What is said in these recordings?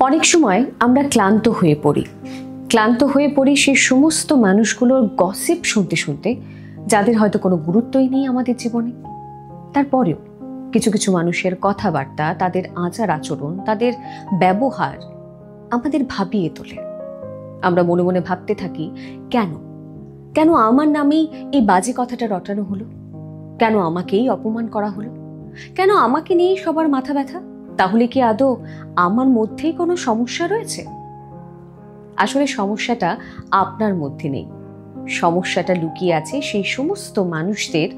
অনেক সময় আমরা ক্লান্ত হয়ে পড়ি সেই সমস্ত মানুষগুলোর গসিপ শুনতে শুনতে, যাদের হয়তো কোনো গুরুত্বই নেই আমাদের জীবনে। তারপরেও কিছু কিছু মানুষের কথাবার্তা, তাদের আচার আচরণ, তাদের ব্যবহার আমাদের ভাবিয়ে তোলে। আমরা মনে মনে ভাবতে থাকি, কেন আমার নামেই এই বাজে কথাটা রটানো হলো, কেন আমাকেই অপমান করা হলো, কেন আমাকে নিয়েই সবার মাথা ব্যথা? তাহলে কি আদৌ আমার মধ্যেই কোনো সমস্যা রয়েছে? আসলে সমস্যাটা আপনার মধ্যে নেই, সমস্যাটা লুকিয়ে আছে সেই সমস্ত মানুষদের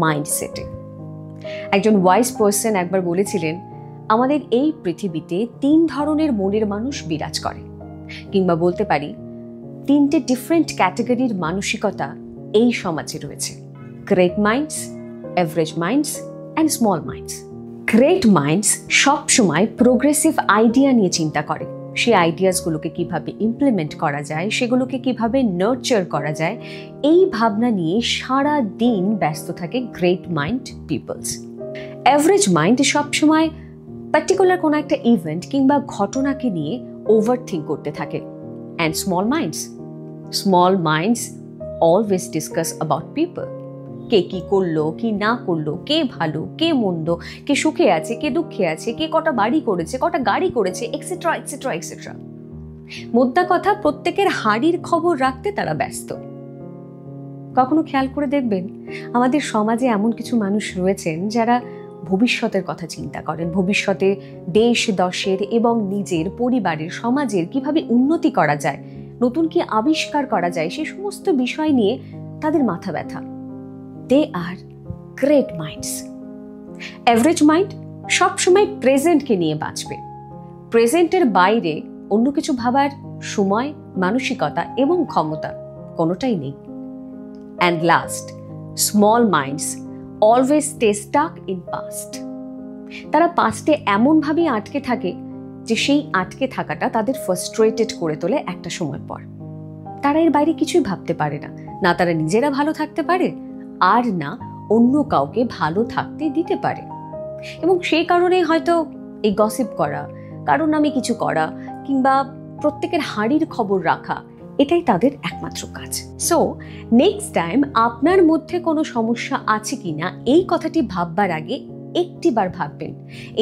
মাইন্ডসেটে। একজন ওয়াইজ পার্সন একবার বলেছিলেন, আমাদের এই পৃথিবীতে 3 ধরনের মনের মানুষ বিরাজ করে, কিংবা বলতে পারি 3টে ডিফারেন্ট ক্যাটাগরির মানসিকতা এই সমাজে রয়েছে: great minds, average minds and small minds. Great minds সবসময় প্রোগ্রেসিভ আইডিয়া নিয়ে চিন্তা করে, সেই আইডিয়াসগুলোকে কিভাবে ইমপ্লিমেন্ট করা যায়, সেগুলোকে কিভাবে নার্চার করা যায়, এই ভাবনা নিয়ে সারা দিন ব্যস্ত থাকে great mind peoples. Average mind সবসময় পার্টিকুলার কোনো একটা ইভেন্ট কিংবা ঘটনাকে নিয়ে ওভার থিঙ্ক করতে থাকে। And small minds always discuss about people. কে কি করলো, কি না করলো, কে ভালো, কে মন্দ, কে সুখে আছে, কে দুঃখে আছে, কে কটা বাড়ি করেছে, কটা গাড়ি করেছে, এক্সেট্রা এক্সেট্রা এক্সেট্রা। মোদ্দা কথা, প্রত্যেকের হাড়ির খবর রাখতে তারা ব্যস্ত। কখনো খেয়াল করে দেখবেন, আমাদের সমাজে এমন কিছু মানুষ রয়েছেন যারা ভবিষ্যতের কথা চিন্তা করেন, ভবিষ্যতে দেশ দশের এবং নিজের পরিবারের, সমাজের কিভাবে উন্নতি করা যায়, নতুন কি আবিষ্কার করা যায়, সেই সমস্ত বিষয় নিয়ে তাদের মাথা ব্যথা। দে are great minds. Average mind সবসময় প্রেজেন্টকে নিয়ে বাঁচবে, প্রেজেন্টের বাইরে অন্য কিছু ভাবার সময়, মানসিকতা এবং ক্ষমতা কোনোটাই নেই। And last, small minds always stay stuck in past. তারা পাস্টে এমনভাবেই আটকে থাকে যে সেই আটকে থাকাটা তাদের ফ্রাস্ট্রেটেড করে তোলে একটা সময় পর। তারা এর বাইরে কিছুই ভাবতে পারে না, না তারা নিজেরা ভালো থাকতে পারে, আর না অন্য কাউকে ভালো থাকতে দিতে পারে। এবং সেই কারণেই হয়তো এই গসিপ করা, কারণ নামে কিছু করা, কিংবা প্রত্যেকের হাড়ির খবর রাখা, এটাই তাদের একমাত্র কাজ। সো নেক্সট টাইম আপনার মধ্যে কোনো সমস্যা আছে কিনা এই কথাটি ভাববার আগে একটিবার ভাববেন,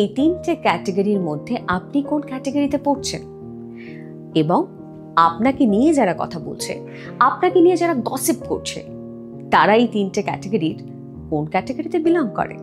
এই 3টে ক্যাটাগরির মধ্যে আপনি কোন ক্যাটাগরিতে পড়ছেন, এবং আপনাকে নিয়ে যারা কথা বলছে, আপনাকে নিয়ে যারা গসিপ করছে, তারা এই 3টে ক্যাটাগরির কোন ক্যাটাগরিতে বিলং করে।